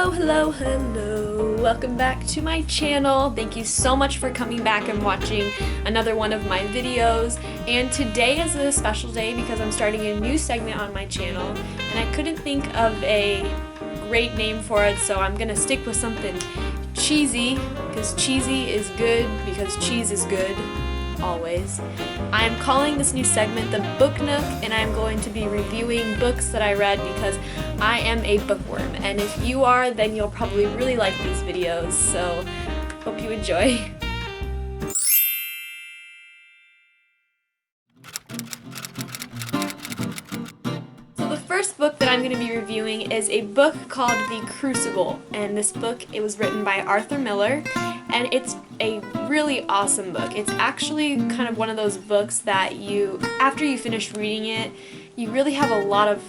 Hello! Welcome back to my channel. Thank you so much for coming back and watching another one of my videos. And today is a special day because I'm starting a new segment on my channel and I couldn't think of a great name for it, so I'm gonna stick with something cheesy because cheesy is good because cheese is good. Always. I'm calling this new segment the Book Nook, and I'm going to be reviewing books that I read because I am a bookworm, and if you are, then you'll probably really like these videos, so hope you enjoy. So the first book that I'm going to be reviewing is a book called The Crucible, and this book, it was written by Arthur Miller, and it's a really awesome book. It's actually kind of one of those books that after you finish reading it, you really have a lot of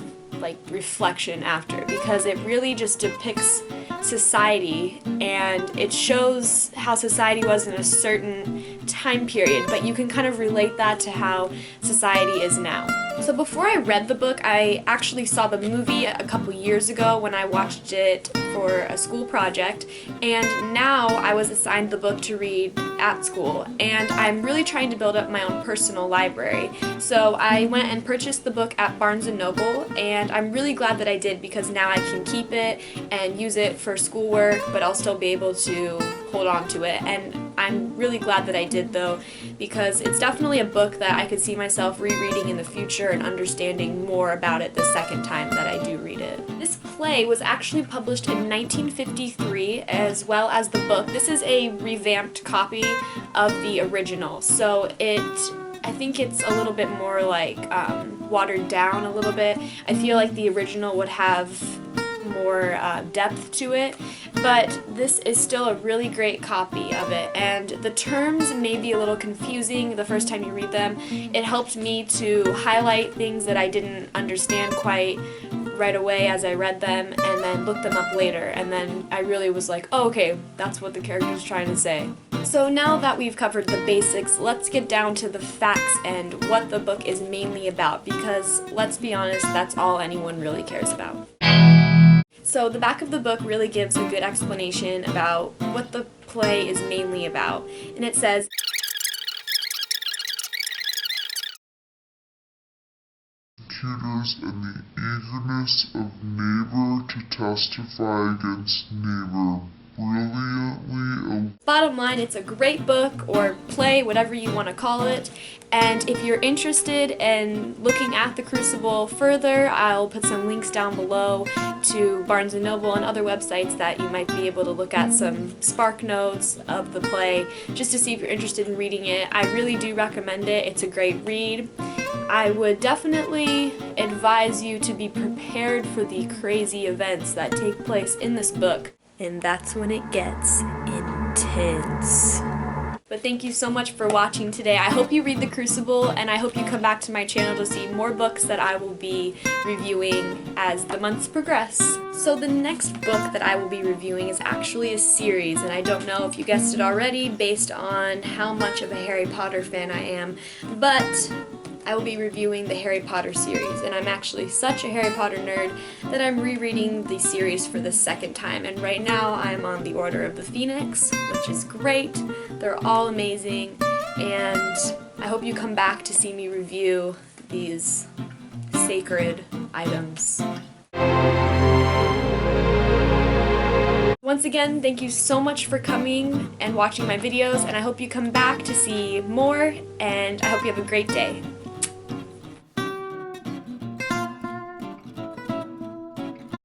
reflection after, because it really just depicts society and it shows how society was in a certain time period, but you can kind of relate that to how society is now. So before I read the book, I actually saw the movie a couple years ago when I watched it for a school project, and now I was assigned the book to read at school, and I'm really trying to build up my own personal library. So I went and purchased the book at Barnes & Noble, and I'm really glad that I did because now I can keep it and use it for schoolwork, but I'll still be able to hold on to it. And I'm really glad that I did, though, because it's definitely a book that I could see myself rereading in the future and understanding more about it the second time that I do read it. This play was actually published in 1953 as well as the book. This is a revamped copy of the original, so I think it's a little bit more watered down a little bit. I feel like the original would have more depth to it, but this is still a really great copy of it, and the terms may be a little confusing the first time you read them. It helped me to highlight things that I didn't understand quite right away as I read them, and then look them up later, and then I really was like, oh, okay, that's what the character's trying to say. So now that we've covered the basics, let's get down to the facts and what the book is mainly about, because let's be honest, that's all anyone really cares about. So the back of the book really gives a good explanation about what the play is mainly about, and it says, prosecutors and the eagerness of neighbor to testify against neighbor brilliantly. Bottom line, it's a great book or play, whatever you want to call it, and if you're interested in looking at The Crucible further, I'll put some links down below to Barnes & Noble and other websites that you might be able to look at some spark notes of the play just to see if you're interested in reading it. I really do recommend it. It's a great read. I would definitely advise you to be prepared for the crazy events that take place in this book. And that's when it gets intense. But thank you so much for watching today. I hope you read The Crucible, and I hope you come back to my channel to see more books that I will be reviewing as the months progress. So the next book that I will be reviewing is actually a series, and I don't know if you guessed it already based on how much of a Harry Potter fan I am, but I will be reviewing the Harry Potter series, and I'm actually such a Harry Potter nerd that I'm rereading the series for the second time, and right now I'm on the Order of the Phoenix, which is great. They're all amazing, and I hope you come back to see me review these sacred items. Once again, thank you so much for coming and watching my videos, and I hope you come back to see more, and I hope you have a great day.